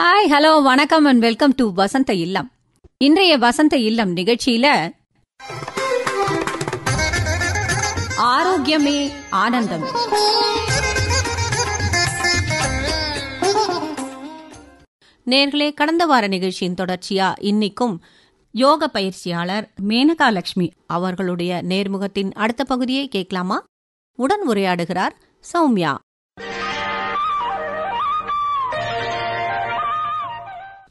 Hi, hello, வணக்கம் and welcome to வசந்த இல்லம். இன்றைய வசந்த இல்லம் நிகழ்ச்சியில ஆரோக்கியமே ஆனந்தம். நேர்களே, கடந்த வார நிகழ்ச்சியின் தொடர்ச்சியா இன்னைக்கும் யோக பயிற்சியாளர் மேனகா லட்சுமி அவர்களுடைய நேர்முகத்தின் அடுத்த பகுதியை கேட்கலாமா? உடன் உரையாடுகிறார் சௌமியா.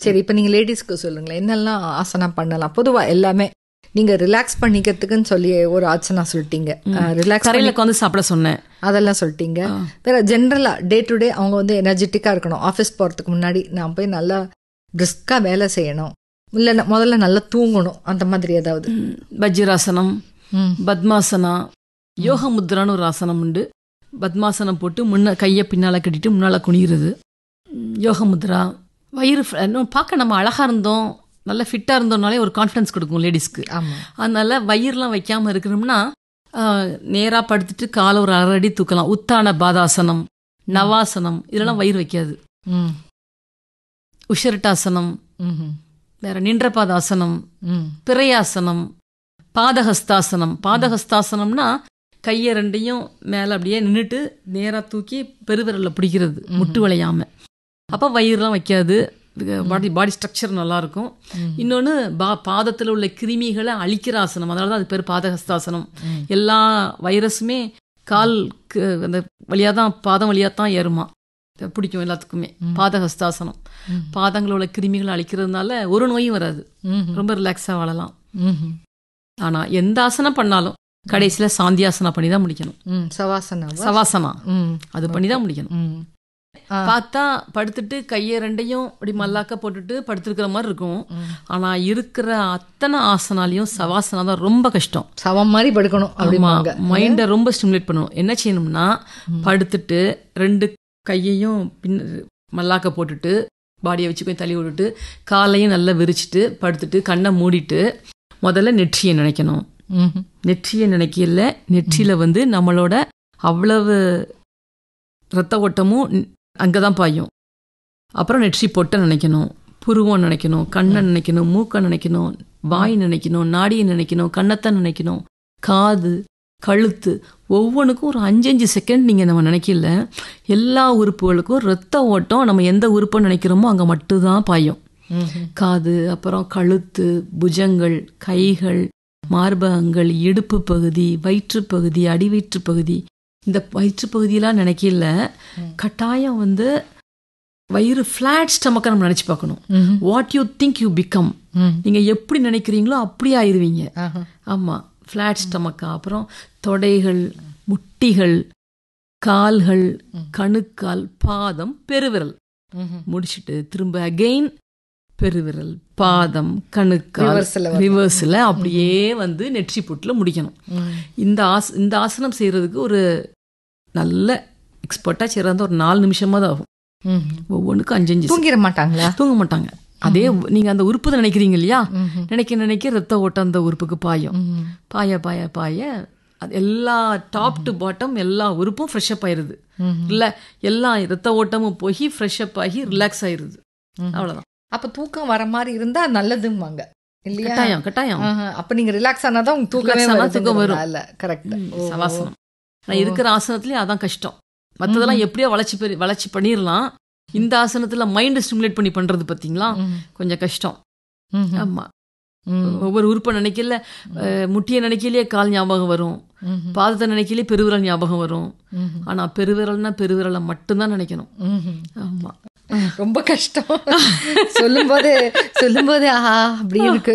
சரி, இப்ப நீங்க லேடிஸ்க்கு சொல்லுங்களேன், என்னெல்லாம் ஆசனா பண்ணலாம்? பொதுவா எல்லாமே நீங்க ரிலாக்ஸ் பண்ணிக்கிறதுக்குன்னு சொல்லி ஒரு ஆசனா சொல்லிட்டீங்க, ரிலாக்ஸ் வந்து சாப்பிட சொன்னேன், அதெல்லாம் சொல்லிட்டீங்க. வேற ஜென்ரலா டே டு டே அவங்க வந்து எனர்ஜெட்டிக்கா இருக்கணும். ஆஃபீஸ் போறதுக்கு முன்னாடி நான் போய் நல்லா பிரிஸ்கா வேலை செய்யணும், இல்ல முதல்ல நல்லா தூங்கணும், அந்த மாதிரி ஏதாவது? வஜ்ராசனம், பத்மாசனா, யோக முத்ரான்னு ஒரு ஆசனம் உண்டு. பத்மாசனம் போட்டு கையை பின்னால கட்டிட்டு முன்னால குனிகிறது யோக முத்ரா. வயிறு பார்க்க நம்ம அழகா இருந்தோம், நல்லா ஃபிட்டா இருந்தோம்னாலே ஒரு கான்ஃபிடன்ஸ் கொடுக்கும் லேடிஸ்க்கு. அதனால வயிறுலாம் வைக்காம இருக்கணும்னா நேரா படுத்துட்டு காலை ஒரு அரை அடி தூக்கலாம். உத்தான பாதாசனம், நவாசனம், இதெல்லாம் வயிறு வைக்காது. உஷரட்டாசனம், வேற நின்ற பாதாசனம், பிறையாசனம், பாதஹஸ்தாசனம். பாதஹஸ்தாசனம்னா கையை ரெண்டையும் மேல அப்படியே நின்றுட்டு நேரா தூக்கி பெருவிரல்ல பிடிக்கிறது, முட்டு வளையாம. அப்போ வயிறுலாம் வைக்காது, பாடி ஸ்ட்ரக்சர் நல்லா இருக்கும். இன்னொன்று பாதத்தில் உள்ள கிருமிகளை அழிக்கிற ஆசனம், அதனால தான் அது பேர் பாதஹஸ்தாசனம். எல்லா வைரஸுமே கால் அந்த வழியாக தான், பாதம் வழியாக தான் ஏறுமா, பிடிக்கும் எல்லாத்துக்குமே. பாதஹஸ்தாசனம் பாதங்களோட கிருமிகளை அழிக்கிறதுனால ஒரு நோயும் வராது, ரொம்ப ரிலாக்ஸாக வாழலாம். ஆனால் எந்த ஆசனம் பண்ணாலும் கடைசியில் சாந்தியாசனா பண்ணி தான் முடிக்கணும். சவாசனா அது பண்ணி தான் முடிக்கணும். பார்த்தா படுத்துட்டு கையை ரெண்டையும் அப்படி மல்லாக்க போட்டுட்டு படுத்துருக்கிற மாதிரி இருக்கும். ஆனா இருக்கிற அத்தனை ஆசனாலையும் சவாசனா தான் ரொம்ப கஷ்டம். சவம் மாதிரி படுக்கணும். மைண்டை ரொம்ப ஸ்டிமுலேட் பண்ணணும். என்ன செய்யணும்னா, படுத்துட்டு ரெண்டு கையையும் மல்லாக்க போட்டுட்டு பாடியை வச்சு கொஞ்சம் தள்ளி விட்டுட்டு காலையும் நல்லா விரிச்சிட்டு படுத்துட்டு கண்ணை மூடிட்டு முதல்ல நெற்றியை நினைக்கணும். நெற்றியை நினைக்கல, நெற்றியில வந்து நம்மளோட அவ்வளவு ரத்த ஓட்டமும் அங்கதான் பாயும். அப்புறம் நெற்றி பொட்டை நினைக்கணும், புருவம் நினைக்கணும், கண்ணை நினைக்கணும், மூக்கை நினைக்கணும், வாய் நினைக்கணும், நாடியை நினைக்கணும், கண்ணத்தை நினைக்கணும், காது, கழுத்து, ஒவ்வொன்றுக்கும் ஒரு 5 செகண்ட் நீங்க நம்ம நினைக்கல. எல்லா உறுப்புகளுக்கும் ரத்த ஓட்டம் நம்ம எந்த உறுப்பை நினைக்கிறோமோ அங்க மட்டும்தான் பாயும். காது, அப்புறம் கழுத்து, புஜங்கள், கைகள், மார்பகங்கள், இடுப்பு பகுதி, வயிற்று பகுதி, அடிவயிற்று பகுதி. இந்த வயிற்று பகுதியெல்லாம் நினைக்கல, கட்டாயம் வந்து வயிறு ஃபிளாட் ஸ்டமக்கை நம்ம நினைச்சு பார்க்கணும். What you think you become, நீங்க எப்படி நினைக்கிறீங்களோ அப்படி ஆயிருவீங்க. ஆமா, ஃபிளாட் ஸ்டமக்கா. அப்புறம் தொடைகள், முட்டிகள், கால்கள், கணுக்கால், பாதம், பெருவிரல் முடிச்சுட்டு திரும்ப அகெயின் பெருவிரல், பாதம், கணுக்கால், ரிவர்ஸ்ல அப்படியே வந்து நெற்றி பொட்டுல முடிக்கணும். இந்த ஆசனம் செய்யறதுக்கு ஒரு நல்ல எக்ஸ்பர்ட்டா செய்யறது ஒரு 4 நிமிஷமா தான் ஆகும். ஒவ்வொன்றுக்கும் 5 தூங்கிட மாட்டாங்களா? தூங்க மாட்டாங்க. அதே நீங்க அந்த உறுப்பு நினைக்கிறீங்க இல்லையா, நினைக்க ரத்த ஓட்டம் அந்த உறுப்புக்கு பாயும். பாய பாய பாய எல்லா டாப் டு பாட்டம் எல்லா உறுப்பும் ஃப்ரெஷ் அப் ஆயிருது. இல்ல எல்லா ரத்த ஓட்டமும் போய் ஃப்ரெஷ் அப் ஆகி ரிலாக்ஸ் ஆயிருது. அவ்வளவுதான். அப்ப தூக்கம் வர மாதிரி இருந்தா நல்லதும்பாங்க இல்லையா? கட்டாயம் கட்டாயம். அப்ப நீங்க ரிலாக்ஸ் ஆனாதான் உங்களுக்கு தூக்கம் வரும். கரெக்ட். சவாசனம் இருக்கிற ஆசனத்திலேயே அதான் கஷ்டம். மற்றதெல்லாம் எப்படியோ வளர்ச்சி பண்ணிடலாம். இந்த ஆசனத்துல மைண்ட் ஸ்டிமுலேட் பண்ணி பண்றது பாத்தீங்களா, கொஞ்சம் கஷ்டம். ஆமா, ஒவ்வொரு உறுப்பை நினைக்கல, முட்டியை நினைக்கலையே கால் ஞாபகம் வரும், பாதத்தை நினைக்கலையே பெருவிரல் ஞாபகம் வரும். ஆனா பெருவிரல்னா பெருவிரலை மட்டும்தான் நினைக்கணும். ஆமா, ரொம்ப கஷ்டம். சொல்லும் போதே அப்படி இருக்கு,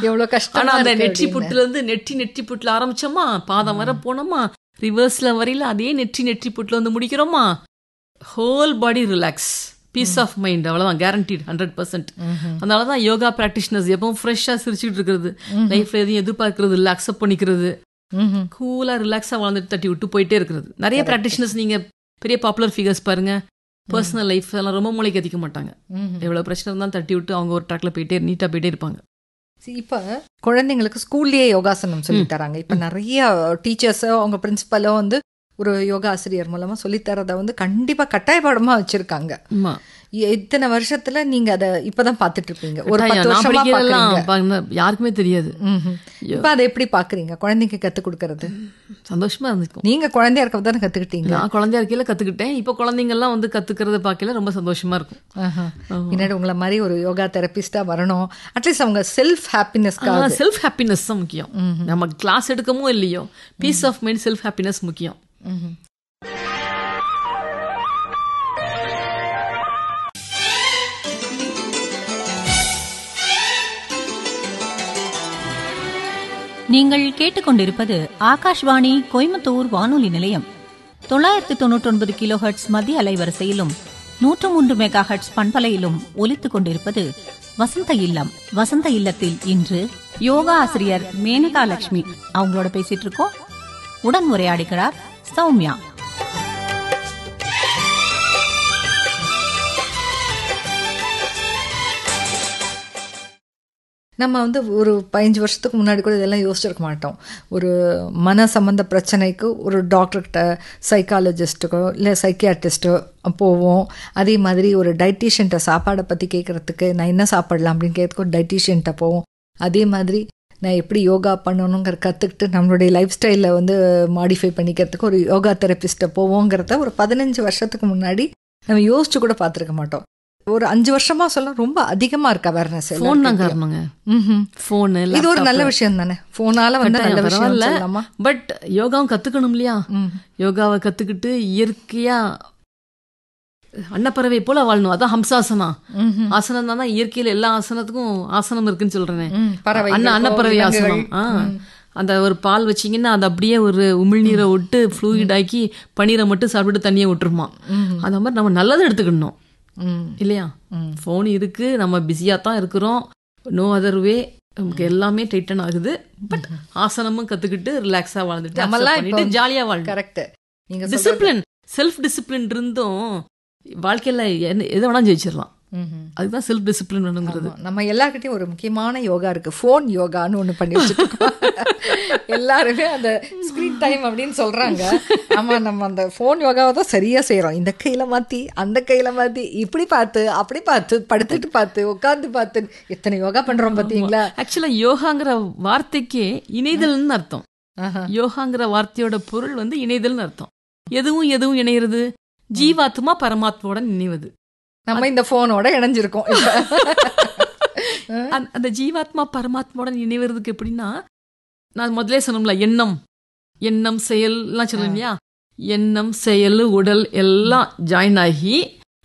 எவ்வளவு கஷ்டம். ஆனா அந்த நெற்றி புட்டுல இருந்து நெற்றி புட்டுல ஆரம்பிச்சோமா, பாதம் வர போனோமா, ரிவர்ஸ்ல வரையில அதே நெற்றி புட்டுல வந்து முடிக்கிறோமா, whole body relax, peace of mind, அவ்வளவுதான், கேரண்டீட் 100%. அதனாலதான் யோகா பிராக்டிஷனர்ஸ் எப்பவும் ஃப்ரெஷ்ஷா சிரிச்சுட்டு இருக்கிறது, லைஃப்ல எதையும் எதிர்பார்க்கறது இல்லை, அக்செப்ட் பண்ணிக்கிறது, கூலா ரிலாக்ஸா வாழ்ந்துட்டு தட்டி விட்டு போயிட்டே இருக்கிறது. நிறைய பிராக்டிஷனர்ஸ் நீங்க பெரிய பாப்புலர் ஃபிகர்ஸ் பாருங்க, பர்சனல் லைஃப் எல்லாம் ரொம்ப மூளைக்கு அதிக்க மாட்டாங்க. எவ்வளவு பிரச்சனை இருந்தாலும் தட்டி விட்டு அவங்க ஒரு ட்ராக்ல போயிட்டே நீட்டா போயிட்டே இருப்பாங்க. இப்ப குழந்தைங்களுக்கு ஸ்கூல்லயே யோகாசனம் சொல்லி தராங்க. இப்ப நிறைய டீச்சர்ஸோ அவங்க பிரின்சிபலோ வந்து ஒரு யோகா ஆசிரியர் மூலமா சொல்லித்தரதை வந்து கண்டிப்பா கட்டாய பாடமா வச்சிருக்காங்க. இத்தனை வருஷத்துல நீங்க அதை இப்பதான் பாத்துட்டு இருப்பீங்க, ஒரு 10 நான் வருஷமா படிக்கிறதெல்லாம் பாக்குறீங்க. யாருக்குமே தெரியாது. இப்ப அதை எப்படி பாக்குறீங்க? குழந்தைக்கு கத்து கொடுக்கறது சந்தோஷமா இருந்துக்கும். நீங்க குழந்தையா இருக்க தானே கத்துக்கிட்டீங்க. நான் குழந்தையா இருக்கையில கத்துக்கிட்டேன். இப்போ குழந்தைங்க எல்லாம் வந்து கத்துக்கிறத பார்க்கல ரொம்ப சந்தோஷமா இருக்கும். பின்னாடி உங்களை மாதிரி ஒரு யோகா தெரபிஸ்டா வரணும். அட்லீஸ்ட் அவங்க செல்ஃப் ஹாப்பினஸ்க்காக. செல்ஃப் ஹாப்பினஸ் தான் முக்கியம். நம்ம கிளாஸ் எடுக்கமோ இல்லையோ, peace of mind, self happiness முக்கியம். நீங்கள் கேட்டுக்கொண்டிருப்பது ஆகாஷ்வாணி கோயம்புத்தூர் வானொலி நிலையம். 999 கிலோஹெர்ட்ஸ் மத்திய அலைவரிசையிலும் 103 மெகா ஹெர்ட்ஸ் பண்பலையிலும் ஒலித்துக் கொண்டிருப்பது வசந்த இல்லம். வசந்த இல்லத்தில் இன்று யோகா ஆசிரியர் மேனகா லட்சுமி அவங்களோட பேசிட்டு இருக்கோம். உடன் உரையாடுகிறார் சௌமியா. நம்ம வந்து ஒரு 15 வருஷத்துக்கு முன்னாடி கூட இதெல்லாம் யோசிச்சிருக்க மாட்டோம். ஒரு மன சம்பந்த பிரச்சனைக்கு ஒரு டாக்டர்கிட்ட, சைக்காலஜிஸ்ட்டுக்கோ இல்லை சைக்கியாட்ரிஸ்ட்டோ போவோம். அதே மாதிரி ஒரு டைட்டிஷியன்ட்ட சாப்பாடை பற்றி கேட்குறதுக்கு நான் என்ன சாப்பிடலாம் அப்படின்னு கேட்கறதுக்கு ஒரு டைட்டிஷியன்ட்ட போவோம். அதே மாதிரி நான் எப்படி யோகா பண்ணணுங்கிற கற்றுக்கிட்டு நம்மளுடைய லைஃப் ஸ்டைலில் வந்து மாடிஃபை பண்ணிக்கிறதுக்கு ஒரு யோகா தெரபிஸ்ட்டை போவோங்கிறத ஒரு 15 வருஷத்துக்கு முன்னாடி நம்ம யோசிச்சு கூட பார்த்துருக்க மாட்டோம். ஒரு 5 வருஷமா சொல்ல ரொம்ப அதிகமா இருக்கு அவேர்னஸ். ஃபோன் தான் காரணங்க. ஃபோன் இது ஒரு நல்ல விஷயம் தானே. ஃபோனால வந்து நல்ல விஷயம் சொல்லலாமா? பட் யோகாவும் கத்துக்கணும் இல்லையா? யோகாவை கத்துக்கிட்டு இயற்கையா அன்னப்பறவை போல வாழணும். அதான் ஹம்சாசனா ஆசனம் தானே. இயற்கையில எல்லா ஆசனத்துக்கும் ஆசனம் இருக்குன்னு சொல்றேன். அன்னப்பறவை ஆசனம். அந்த ஒரு பால் வச்சிங்கன்னா அது அப்படியே ஒரு உமிழ்நீரை விட்டு ஃப்ளூயிட் ஆக்கி பன்னீரை மட்டும் சாப்பிட்டு தண்ணியை விட்டுருமா. அந்த மாதிரி நம்ம நல்லதை எடுத்துக்கணும் இல்லையா? ஃபோன் இருக்கு, நம்ம பிஸியா தான் இருக்கிறோம். நோ அதர் வே, நமக்கு எல்லாமே டைட்டன் ஆகுது. பட் ஆசனமும் கத்துக்கிட்டு ரிலாக்ஸா வாழ்ந்துட்டு ஜாலியா வாழ. கரெக்ட். நீங்க டிசிப்ளின், செல்ஃப் டிசிப்ளின் இருந்தும் வாழ்க்கையில எதை வேணா ஜெயிச்சிடலாம். அதுதான் செல்ஃப் டிசிப்ளின் வேணுங்கிறது. நம்ம எல்லார்கிட்டையும் ஒரு முக்கியமான யோகா இருக்கு, ஃபோன் யோகான்னு ஒன்று பண்ணி வச்சுருக்கோம். எல்லாருமே அந்த ஸ்க்ரீன் டைம் அப்படின்னு சொல்றாங்க. ஆமா, நம்ம அந்த ஃபோன் யோகாவை தான் சரியா செய்யறோம். இந்த கையில மாத்தி அந்த கையில மாத்தி இப்படி பார்த்து அப்படி பார்த்து படுத்துட்டு பார்த்து உட்காந்து பார்த்து எத்தனை யோகா பண்றோம் பாத்தீங்களா? ஆக்சுவலா யோகாங்கிற வார்த்தைக்கே இணைதல்னு அர்த்தம். யோகாங்கிற வார்த்தையோட பொருள் வந்து இணைதல்னு அர்த்தம். எதுவும் இணைகிறது, ஜீவாத்மா பரமாத்மாவோட நினைவது. நம்ம இந்த போனோட இணைஞ்சிருக்கோம். அந்த ஜீவாத்மா பரமாத்மாவோட நினைவுறதுக்கு எப்படின்னா, நான் முதலே சொன்னோம்ல, எண்ணம் செயல் எல்லாம் சொல்லுங்க இல்லையா? எண்ணம் செயல் உடல் எல்லாம் ஜாயின் ஆகி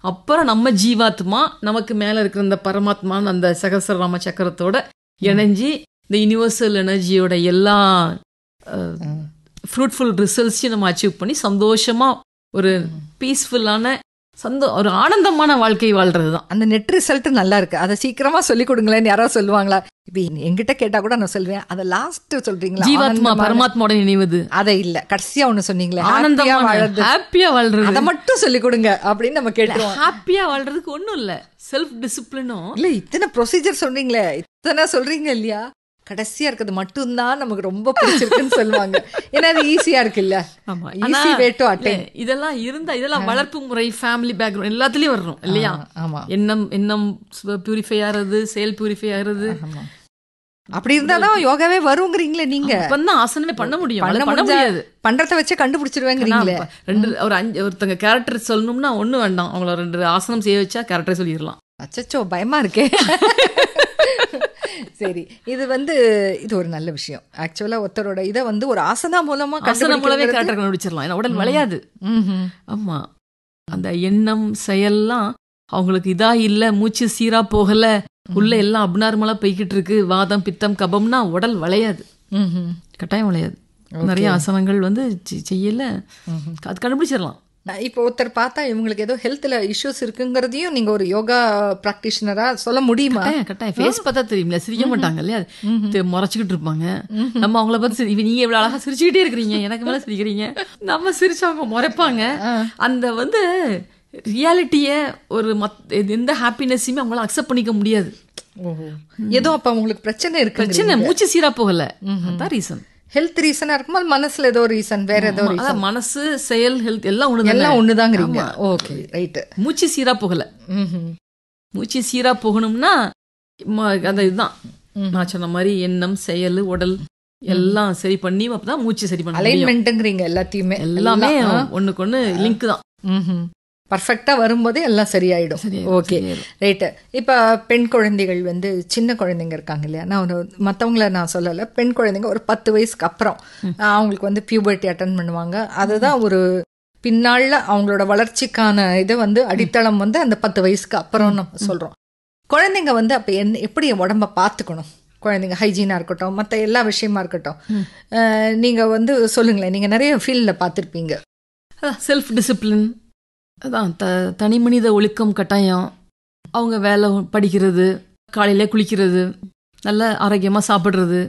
அப்புறம் நம்ம ஜீவாத்மா நமக்கு மேல இருக்கிற இந்த பரமாத்மான்னு அந்த சகசரநாம சக்கரத்தோட இணைஞ்சி இந்த யூனிவர்சல் எனர்ஜியோட எல்லா ஃப்ரூட்ஃபுல் ரிசல்ட்ஸையும் நம்ம அச்சீவ் பண்ணி சந்தோஷமா ஒரு பீஸ்ஃபுல்லான ஒரு ஆனந்தமான வாழ்க்கை வாழ்றதுதான். அந்த நெட் ரிசல்ட் நல்லா இருக்கு. அதை சீக்கிரமா சொல்லி கொடுங்களேன்னு யாராவது சொல்லுவாங்களா? இப்ப என்கிட்ட கேட்டா கூட நான் சொல்லுவேன், அதை லாஸ்ட் சொல்றீங்களா? ஜீவாத்மா பரமாத்மாவோட நினைவது. அதை இல்ல, கடைசியா ஒண்ணு சொன்னீங்களே, ஆனந்தமா வாழ்றது, ஹாப்பியா வாழ்றது, அதை மட்டும் சொல்லி கொடுங்க அப்படின்னு நம்ம கேட்டுருவோம். ஹாப்பியா வாழ்றதுக்கு ஒண்ணும் இல்ல, செல்ஃப் டிசிப்ளினும் இல்ல. இத்தனை ப்ரொசீஜர் சொல்றீங்களே, இத்தனை சொல்றீங்க இல்லையா, கடைசியா இருக்கிறது மட்டும்தான் நமக்கு ரொம்ப பிடிச்சிருக்குன்னு சொல்லுவாங்க. ஏன்னா அது ஈஸியா இருக்கு இல்ல. Easy way to attain. இதெல்லாம் வளர்ப்பு முறை, ஃபேமிலி பேக்ரவுண்ட் எல்லாத்துலயும் வரணும் இல்லையா? ஆமா, எண்ணம் பியூரிஃபை ஆகிறது, செயல் பியூரிஃபை ஆகிறது. அப்படி இருந்தாதான் யோகாவே வருங்கிறீங்களே நீங்க. இப்பதான் ஆசனமே பண்ண முடியாது. பண்றத வச்சு கண்டுபிடிச்சிருவேங்கிறீங்களே. ஒருத்தங்க கேரக்டர் சொல்லணும்னா ஒண்ணு வேண்டாம், அவங்கள 2 ஆசனம் செய்ய வச்சா கேரக்டர் சொல்லிடலாம். அச்சச்சோ, பயமா இருக்கே. சரி, இது ஒரு நல்ல விஷயம். ஆக்சுவலா ஒருத்தரோட இதை ஒரு ஆசனா மூலமா கேரக்டர் கண்டுபிடிச்சிடலாம். ஏன்னா உடல் விளையாது. ஆமா, அந்த எண்ணம் செயல்லாம் அவங்களுக்கு இதா இல்ல, மூச்சு சீரா போகல, உள்ள எல்லாம் அப்நார்மலா போய்கிட்டு இருக்கு, வாதம் பித்தம் கபம்னா உடல் விளையாது, கட்டாயம் விளையாது. நிறைய ஆசனங்கள் செய்யல, அது கண்டுபிடிச்சிடலாம். இப்போ ஒருத்தர் பார்த்தா இவங்களுக்கு ஏதோ ஹெல்த்ல இஷ்யூஸ் இருக்குங்கிறதையும் நீங்க ஒரு யோகா பிராக்டிஷனரா சொல்ல முடியுமா? கட்டாயம். ஃபேஸ் பார்த்தா தெரியும்ல, சிரிக்க மாட்டாங்க இல்லையா, முறைச்சிக்கிட்டு இருப்பாங்க. நம்ம அவங்கள பார்த்து நீங்க எவ்வளவு அழகா சிரிச்சுக்கிட்டே இருக்கிறீங்க, எனக்கு மேல சிரிக்கிறீங்க, நம்ம சிரிச்சு அவங்க முறைப்பாங்க. அந்த ரியாலிட்டிய ஒரு எந்த ஹாப்பினஸையுமே அவங்களால அக்செப்ட் பண்ணிக்க முடியாது. ஏதோ அப்ப உங்களுக்கு பிரச்சனை இருக்கு, மூச்சு சீரா போகல, அதான் ரீசன். ஹெல்த் ரீசனா இருக்குமா, மனசுல ஏதோ ரீசன், வேற ஏதோ ரீசன்? மனசு, செயல், ஹெல்த் எல்லாம் ஒண்ணு, எல்லாம் ஒண்ணுதாங்கிறீங்க. Okay, right. மூச்சு சீரா போகல. மூச்சு சீரா போகணும்னா அந்த இதுதான் நான் சொன்ன மாதிரி எண்ணம், செயல், உடல் எல்லாம் சரி பண்ணி அப்பதான் மூச்சு சரி பண்ண அலைன்மெண்ட்ங்கிறீங்க. எல்லாத்தையுமே எல்லாமே ஒண்ணுக்கு ஒண்ணு லிங்க் தான். பர்ஃபெக்டா வரும்போதே எல்லாம் சரியாயிடும். Okay, right. இப்போ பெண் குழந்தைகள் வந்து சின்ன குழந்தைங்க இருக்காங்க இல்லையா, நான் மற்றவங்கள நான் சொல்லலை, பெண் குழந்தைங்க ஒரு 10 வயசுக்கு அப்புறம் அவங்களுக்கு வந்து பியூபர்ட்டி அட்டன் பண்ணுவாங்க. அதுதான் ஒரு பின்னால அவங்களோட வளர்ச்சிக்கான இதை வந்து அடித்தளம் வந்து அந்த 10 வயசுக்கு அப்புறம் நம்ம சொல்றோம். குழந்தைங்க வந்து அப்போ எப்படி உடம்ப பார்த்துக்கணும்? குழந்தைங்க ஹைஜீனாக இருக்கட்டும், மற்ற எல்லா விஷயமா இருக்கட்டும், நீங்கள் வந்து சொல்லுங்களேன். நீங்கள் நிறைய ஃபீல்டில் பார்த்துருப்பீங்க. செல்ஃப் டிசிப்ளின், அதான் தனி மனித ஒழுக்கம் கட்டாயம். அவங்க வேலை படிக்கிறது, காலையில குளிக்கிறது, நல்ல ஆரோக்கியமாக சாப்பிட்றது,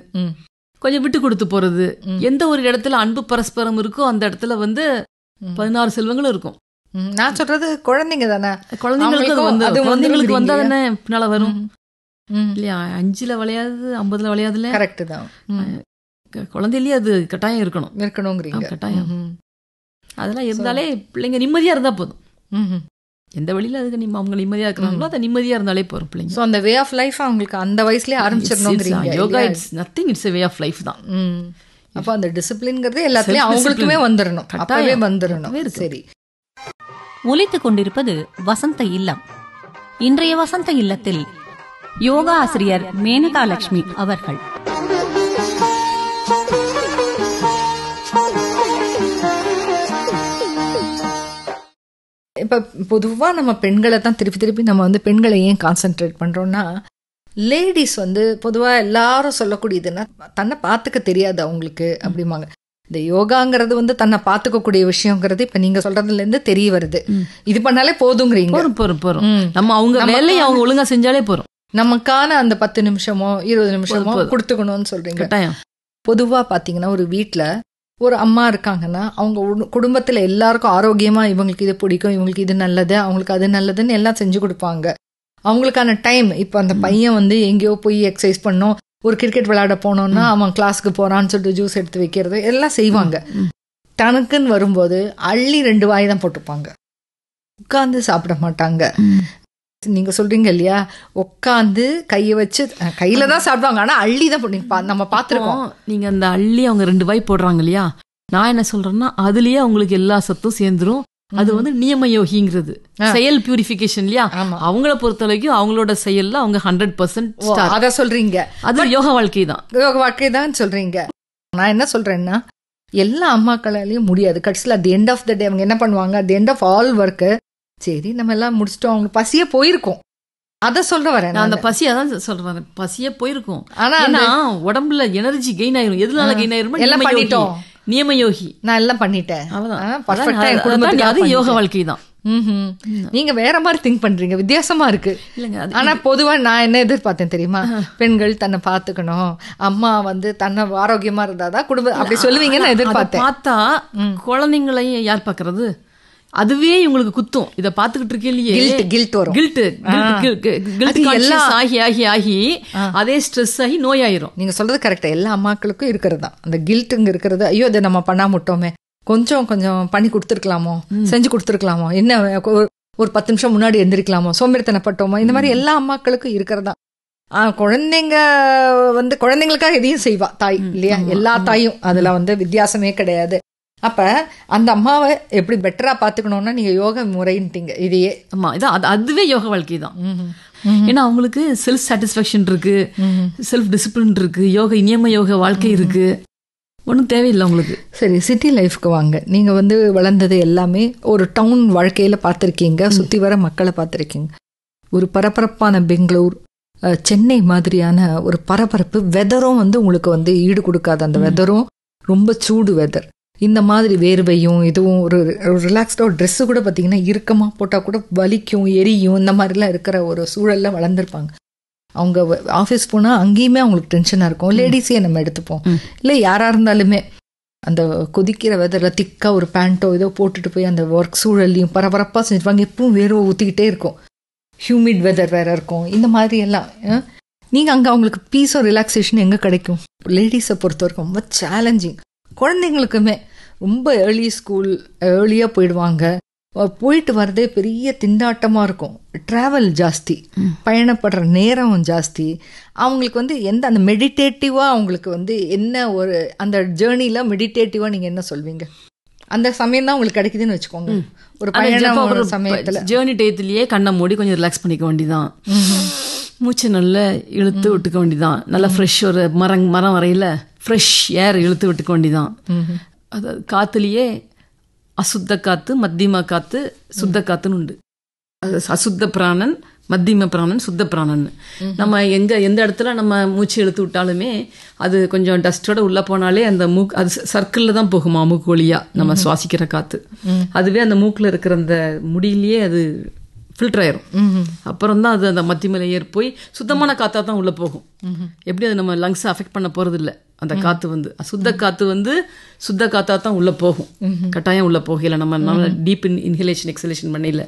கொஞ்சம் விட்டு கொடுத்து போகிறது. எந்த ஒரு இடத்துல அன்பு பரஸ்பரம் இருக்கோ அந்த இடத்துல வந்து 16 செல்வங்களும் இருக்கும். நான் சொல்றது குழந்தைங்க தானே, குழந்தைங்களுக்கு வந்தா தானே பின்னால வரும் இல்லையா? 5ல விளையாது 50ல விளையாதுல. கரெக்ட் தான். குழந்தையிலேயே அது கட்டாயம் இருக்கணுங்கிறீங்க. கட்டாயம். அதெல்லாம் இருந்தாலே பிள்ளைங்க நிம்மதியா இருந்தா போதும். எந்த வழியில அதுக்கு அவங்க நிம்மதியா இருக்கிறாங்களோ அதை நிம்மதியா இருந்தாலே போறோம் பிள்ளைங்க. சோ அந்த வே ஆஃப் லைஃப் அவங்களுக்கு அந்த வயசுலயே ஆரம்பிச்சிடணும்ங்கறீங்க. Yoga it's nothing, it's a way of life தான். அப்ப அந்த டிசிப்ளின்ங்கிறது எல்லாத்துலயும் அவங்களுக்குமே வந்துடணும், அப்பவே வந்துடணும். சரி, ஒலித்துக் கொண்டிருப்பது வசந்த இல்லம். இன்றைய வசந்த இல்லத்தில் யோகா ஆசிரியர் மேனகா லட்சுமி அவர்கள். இப்ப பொதுவா நம்ம பெண்களை தான் திருப்பி நம்ம வந்து பெண்களை ஏன் கான்சென்ட்ரேட் பண்றோம்னா, லேடிஸ் வந்து பொதுவா எல்லாரும் சொல்லக்கூடியதுன்னா தன்னை பார்த்துக்க தெரியாது அவங்களுக்கு அப்படிம்பாங்க. இந்த யோகாங்கிறது வந்து தன்னை பார்த்துக்கக்கூடிய விஷயங்கிறது இப்ப நீங்க சொல்றதுல இருந்து தெரிய வருது. இது பண்ணாலே போதுங்கிறீங்க. போறோம் நம்ம அவங்க வேலையை அவங்க ஒழுங்கா செஞ்சாலே போறோம். நமக்கான அந்த 10 நிமிஷமோ 20 நிமிஷமோ கொடுத்துக்கணும்னு சொல்றீங்க. பொதுவா பாத்தீங்கன்னா ஒரு வீட்டுல ஒரு அம்மா இருக்காங்கன்னா அவங்க குடும்பத்துல எல்லாருக்கும் ஆரோக்கியமா இவங்களுக்கு இது பிடிக்கும், இவங்களுக்கு இது நல்லது, அவங்களுக்கு அது நல்லதுன்னு எல்லாம் செஞ்சு கொடுப்பாங்க. அவங்களுக்கான டைம், இப்ப அந்த பையன் வந்து எங்கேயோ போய் எக்ஸசைஸ் பண்ணோம், ஒரு கிரிக்கெட் விளையாட போனோம்னா அவன் கிளாஸுக்கு போறான்னு சொல்லிட்டு ஜூஸ் எடுத்து வைக்கிறது எல்லாம் செய்வாங்க. தனக்குன்னு வரும்போது அள்ளி 2 வாய் தான் போட்டுப்பாங்க, உட்கார்ந்து சாப்பிட மாட்டாங்க. நீங்க சொல்றீங்க இல்லையா, உட்காந்து கையை வச்சு கையில தான் சாப்பிடுவாங்க, ஆனா அள்ளி தான் நம்ம பாத்துருக்கோம். நீங்க அந்த அள்ளி அவங்க 2 வாய் போடுறாங்க இல்லையா, நான் என்ன சொல்றேன்னா அதுலயே அவங்களுக்கு எல்லா சத்தும் சேர்ந்துரும். அது வந்து நியம யோகிங்கிறது செயல் பியூரிஃபிகேஷன் இல்லையா. அவங்கள பொறுத்த வரைக்கும் அவங்களோட செயல்ல அவங்க 100% அத சொல்றீங்க. அது யோகா வாழ்க்கை தான், யோக வாழ்க்கை தான் சொல்றீங்க. நான் என்ன சொல்றேன்னா எல்லா அம்மாக்களாலையும் முடியாது. கடைசியில் at the end of the day அவங்க என்ன பண்ணுவாங்க, at the end of all work, சரி நம்ம எல்லாம் முடிச்சிட்டோம், அவங்க பசிய போயிருக்கும், அத சொல்ற வரேன். நான் அந்த பசியை தான் சொல்றேன், பசிய போயிருக்கும். ஆனா உடம்புல எனர்ஜி கெயின் ஆயிரும். எதனால கெயின் ஆயிரும்? எல்லாம் பண்ணிட்டோம், நியம யோகி, நான் எல்லாம் பண்ணிட்டேன், அது யோக வாழ்க்கை தான். நீங்க வேற மாதிரி திங்க் பண்றீங்க, வித்தியாசமா இருக்கு. ஆனா பொதுவா நான் என்ன எதிர்பார்த்தேன் தெரியுமா, பெண்கள் தன்னை பாத்துக்கணும், அம்மா வந்து தன்னை ஆரோக்கியமா இருந்தாதான் குடும்பம் அப்படி சொல்லுவீங்கன்னு எதிர்பார்த்தேன். பார்த்தா குழந்தைங்களையும் யார் பாக்குறது, அதுவே இவங்களுக்கு குத்தும். இத பாத்துக்கிட்டு இருக்கே கில்ட் வரும், ஆகி அதே ஸ்ட்ரெஸ் ஆகி நோயாயிரும். நீங்க சொல்றது கரெக்டா, எல்லா அம்மாக்களுக்கும் இருக்கிறது தான் அந்த கில்ட்டுங்க இருக்கிறது. ஐயோ இதை நம்ம பண்ணாம விட்டோமே, கொஞ்சம் பண்ணி கொடுத்துருக்கலாமோ, செஞ்சு கொடுத்துருக்கலாமோ, என்ன ஒரு 10 நிமிஷம் முன்னாடி எந்திரிக்கலாமோ, சோம்பேறித்தனப்பட்டோமோ, இந்த மாதிரி எல்லா அம்மாக்களுக்கும் இருக்கிறதா. குழந்தைங்க வந்து குழந்தைங்களுக்காக எதையும் செய்வா தாய் இல்லையா, எல்லா தாயும், அதுல வந்து வித்தியாசமே கிடையாது. அப்ப அந்த அம்மாவை எப்படி பெட்டரா பாத்துக்கணும்னா நீங்க யோக முறைன்ட்டீங்க. இதையே ஆமா, இதான் அதுவே யோக வாழ்க்கை தான். ஏன்னா அவங்களுக்கு செல்ஃப் சாட்டிஸ்பாக்சன் இருக்கு, செல்ஃப் டிசிப்ளின் இருக்கு, யோக நியம யோக வாழ்க்கை இருக்கு, ஒன்றும் தேவையில்லை உங்களுக்கு. சரி, சிட்டி லைஃப்க்கு வாங்க. நீங்க வந்து வளர்ந்தது எல்லாமே ஒரு டவுன் வாழ்க்கையில பார்த்துருக்கீங்க, சுத்தி வர மக்களை பார்த்துருக்கீங்க. ஒரு பரபரப்பான பெங்களூர், சென்னை மாதிரியான ஒரு பரபரப்பு, வெதரும் வந்து உங்களுக்கு வந்து ஈடு கொடுக்காது. அந்த வெதரும் ரொம்ப சூடு வெதர், இந்த மாதிரி வேர்வையும் இதுவும் ஒரு ரிலாக்ஸ்டாக ஒரு ட்ரெஸ்ஸு கூட பார்த்தீங்கன்னா இறுக்கமாக போட்டால் கூட வலிக்கும், எரியும், இந்த மாதிரிலாம் இருக்கிற ஒரு சூழலில் வளர்ந்துருப்பாங்க. அவங்க ஆஃபீஸ் போனால் அங்கேயுமே அவங்களுக்கு டென்ஷனாக இருக்கும். லேடிஸே நம்ம எடுத்துப்போம், இல்லை யாராக இருந்தாலுமே அந்த கொதிக்கிற வெதரில் திக்காக ஒரு பேண்ட்டோ ஏதோ போட்டுட்டு போய் அந்த ஒர்க் சூழல்லையும் பரபரப்பாக செஞ்சுருப்பாங்க. எப்பவும் வேர்வை ஊற்றிக்கிட்டே இருக்கும், ஹியூமிட் வெதர் வேறு இருக்கும். இந்த மாதிரி எல்லாம் நீங்கள் அங்கே அவங்களுக்கு பீஸோ ரிலாக்ஸேஷன் எங்கே கிடைக்கும்? லேடிஸை பொறுத்த வரைக்கும் ரொம்ப சேலஞ்சிங். குழந்தைங்களுக்குமே ரொம்ப ஏர்லியாக போயிடுவாங்க. போயிட்டு வரதே பெரிய திண்டாட்டமாக இருக்கும். ட்ராவல் ஜாஸ்தி, பயணப்படுற நேரம் ஜாஸ்தி. அவங்களுக்கு அந்த மெடிடேட்டிவாக அவங்களுக்கு என்ன ஒரு அந்த ஜேர்னியில் மெடிடேட்டிவாக நீங்கள் என்ன சொல்வீங்க? அந்த சமயம் தான் உங்களுக்கு கிடைக்குதுன்னு வச்சுக்கோங்க. ஒரு பயணம் சமயத்தில் ஜேர்னி டயத்துலயே கண்ணை மூடி கொஞ்சம் ரிலாக்ஸ் பண்ணிக்க வேண்டியதான். மூச்சு நல்லா இழுத்து விட்டுக்க வேண்டியதான். நல்லா ஃப்ரெஷ் ஒரு மரம் வரையில ஃப்ரெஷ் ஏர் இழுத்து விட்டுக்க வேண்டியதான். அதாவது காத்துலயே அசுத்த காத்து, மத்தியம காத்து, சுத்த காத்துன்னு உண்டு. அசுத்த பிராணன், மத்தியம பிராணன், சுத்த பிராணன். நம்ம எந்த இடத்துல நம்ம மூச்சு இழுத்து விட்டாலுமே அது கொஞ்சம் டஸ்டோட உள்ள போனாலே அந்த மூக்கு அது சர்க்கிள்ல தான் போகுமா மூக்கு வழியா நம்ம சுவாசிக்கிற காத்து. அதுவே அந்த மூக்குல இருக்கிற அந்த முடியிலேயே அது ஃபில்டர் ஆயிரும். அப்புறம் தான் அது அந்த மத்தியம லேயர் போய் சுத்தமான காத்தா தான் உள்ள போகும். எப்படி அது நம்ம லங்ஸ் அஃபெக்ட் பண்ண போறது இல்லை. அந்த காத்து சுத்த காத்து சுத்த காத்தா தான் உள்ள போகும். கட்டாயம் உள்ள போகல. நம்ம டீப் இன்ஹலேஷன் எக்ஸலேஷன் பண்ணல,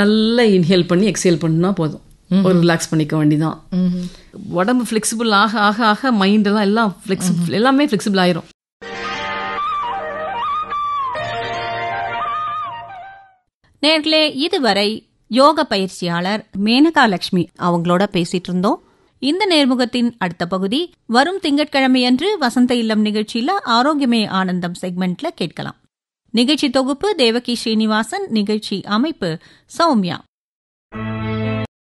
நல்லா இன்ஹேல் பண்ணி எக்ஸேல் பண்ணா போதும். ஒரு ரிலாக்ஸ் பண்ணிக்க வேண்டிதான். உடம்பு ஃபிளெக்சிபிள் ஆக ஆக ஆக மைண்ட் எல்லாம் எல்லாமே ஃபிளெக்சிபிள் ஆயிரும். நேர்களே, இதுவரை யோக பயிற்சியாளர் மேனகா லட்சுமி அவங்களோட பேசிட்டு இருந்தோம். இந்த நேர்முகத்தின் அடுத்த பகுதி வரும் திங்கட்கிழமையன்று வசந்த இல்லம் நிகழ்ச்சியில ஆரோக்கியமே ஆனந்தம் செக்மெண்ட்ல கேட்கலாம். நிகழ்ச்சி தொகுப்பு தேவகி ஸ்ரீனிவாசன், நிகழ்ச்சி அமைப்பு சௌமியா.